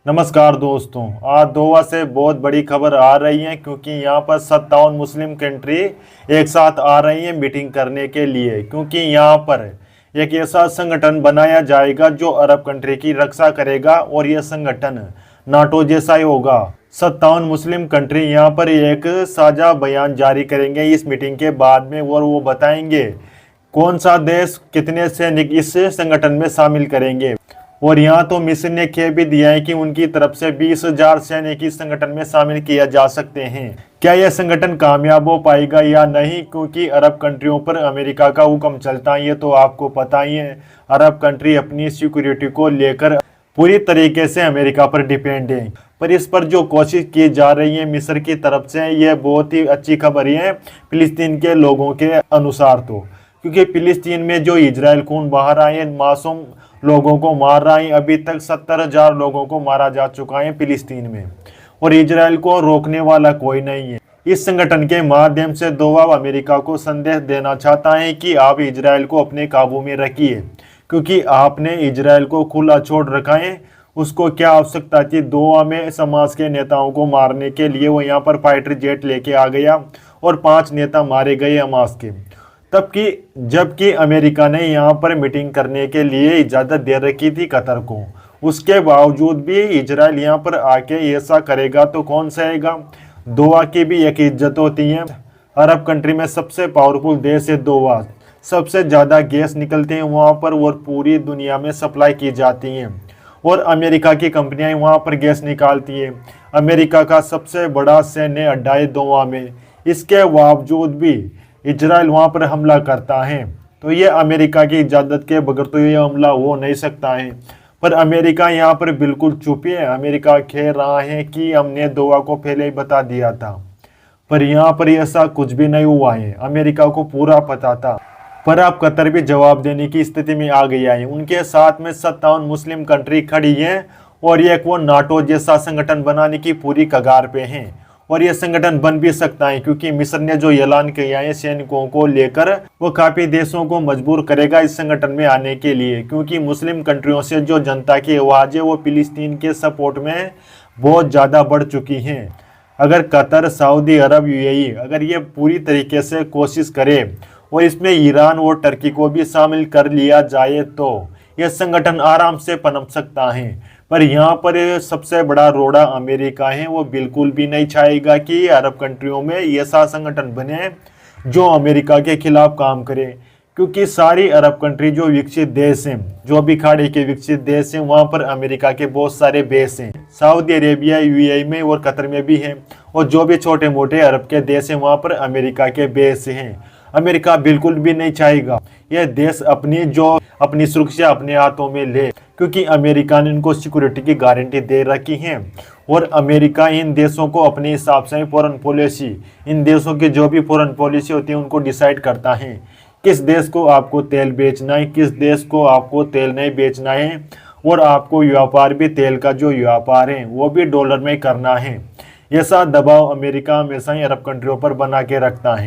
नमस्कार दोस्तों। आज दोहा से बहुत बड़ी खबर आ रही है क्योंकि यहाँ पर 57 मुस्लिम कंट्री एक साथ आ रही है मीटिंग करने के लिए, क्योंकि यहाँ पर एक ऐसा संगठन बनाया जाएगा जो अरब कंट्री की रक्षा करेगा और यह संगठन नाटो जैसा ही होगा। 57 मुस्लिम कंट्री यहाँ पर एक साझा बयान जारी करेंगे इस मीटिंग के बाद में, और वो बताएंगे कौन सा देश कितने सैनिक इस संगठन में शामिल करेंगे। और यहाँ तो मिस्र ने कह भी दिया है कि उनकी तरफ से 20,000 सैनिक इस संगठन में शामिल किया जा सकते हैं। क्या यह संगठन कामयाब हो पाएगा या नहीं, क्योंकि अरब कंट्रियों पर अमेरिका का हुक्म चलता है, ये तो आपको पता ही है। अरब कंट्री अपनी सिक्योरिटी को लेकर पूरी तरीके से अमेरिका पर डिपेंड है। पर इस पर जो कोशिश की जा रही है मिस्र की तरफ से, यह बहुत ही अच्छी खबर है फिलिस्तीन के लोगों के अनुसार। तो क्योंकि फिलिस्तीन में जो इजराइल खून बहा रहा है, मासूम लोगों को मार रहा है, अभी तक 70,000 लोगों को मारा जा चुका है फिलिस्तीन में, और इजराइल को रोकने वाला कोई नहीं है। इस संगठन के माध्यम से दोहा अमेरिका को संदेश देना चाहता है कि आप इजराइल को अपने काबू में रखिए, क्योंकि आपने इजराइल को खुला छोड़ रखा है। उसको क्या आवश्यकता थी दोहा में समाज के नेताओं को मारने के लिए? वो यहाँ पर फाइटर जेट लेके आ गया और 5 नेता मारे गए हमास के। जबकि अमेरिका ने यहाँ पर मीटिंग करने के लिए इजाज़त दे रखी थी कतर को, उसके बावजूद भी इजराइल यहाँ पर आके ऐसा करेगा तो कौन सहेगा। दोहा की भी एक इज्जत होती है। अरब कंट्री में सबसे पावरफुल देश है दोहा, सबसे ज़्यादा गैस निकलते हैं वहाँ पर और पूरी दुनिया में सप्लाई की जाती हैं, और अमेरिका की कंपनियाँ वहाँ पर गैस निकालती है। अमेरिका का सबसे बड़ा सैन्य अड्डा है दोहा में, इसके बावजूद भी इजराइल वहाँ पर हमला करता है। तो ये अमेरिका की इजाज़त के बगैर तो ये हमला हो नहीं सकता है। पर अमेरिका यहाँ पर बिल्कुल चुप है। अमेरिका कह रहा है कि हमने दोहा को पहले ही बता दिया था, पर यहाँ पर ऐसा कुछ भी नहीं हुआ है। अमेरिका को पूरा पता था। पर अब कतर भी जवाब देने की स्थिति में आ गया है। उनके साथ में 57 मुस्लिम कंट्री खड़ी हैं और एक वो नाटो जैसा संगठन बनाने की पूरी कगार पे हैं। और ये संगठन बन भी सकता है, क्योंकि मिस्र ने जो ऐलान किया है सैनिकों को लेकर, वो काफी देशों को मजबूर करेगा इस संगठन में आने के लिए, क्योंकि मुस्लिम कंट्रियों से जो जनता की आवाज़ है वो फिलिस्तीन के सपोर्ट में बहुत ज़्यादा बढ़ चुकी हैं। अगर कतर, सऊदी अरब, यूएई अगर ये पूरी तरीके से कोशिश करे और इसमें ईरान और टर्की को भी शामिल कर लिया जाए तो यह संगठन आराम से पनप सकता है। पर यहाँ पर सबसे बड़ा रोड़ा अमेरिका है, वो बिल्कुल भी नहीं चाहेगा कि अरब कंट्रियों में ऐसा संगठन बने जो अमेरिका के खिलाफ काम करे, क्योंकि सारी अरब कंट्री जो विकसित देश हैं, जो भी खाड़ी के विकसित देश हैं, वहाँ पर अमेरिका के बहुत सारे बेस हैं। सऊदी अरेबिया, यूएई में और कतर में भी हैं, और जो भी छोटे मोटे अरब के देश हैं वहाँ पर अमेरिका के बेस हैं। अमेरिका बिल्कुल भी नहीं चाहेगा यह देश अपनी सुरक्षा अपने हाथों में ले, क्योंकि अमेरिका ने इनको सिक्योरिटी की गारंटी दे रखी है। और अमेरिका इन देशों को अपने हिसाब से फॉरेन पॉलिसी, इन देशों की जो भी फॉरेन पॉलिसी होती है उनको डिसाइड करता है, किस देश को आपको तेल बेचना है, किस देश को आपको तेल नहीं बेचना है। और आपको व्यापार भी, तेल का जो व्यापार है वो भी डॉलर में करना है। ऐसा दबाव अमेरिका हमेशा ही अरब कंट्रियों पर बना के रखता है।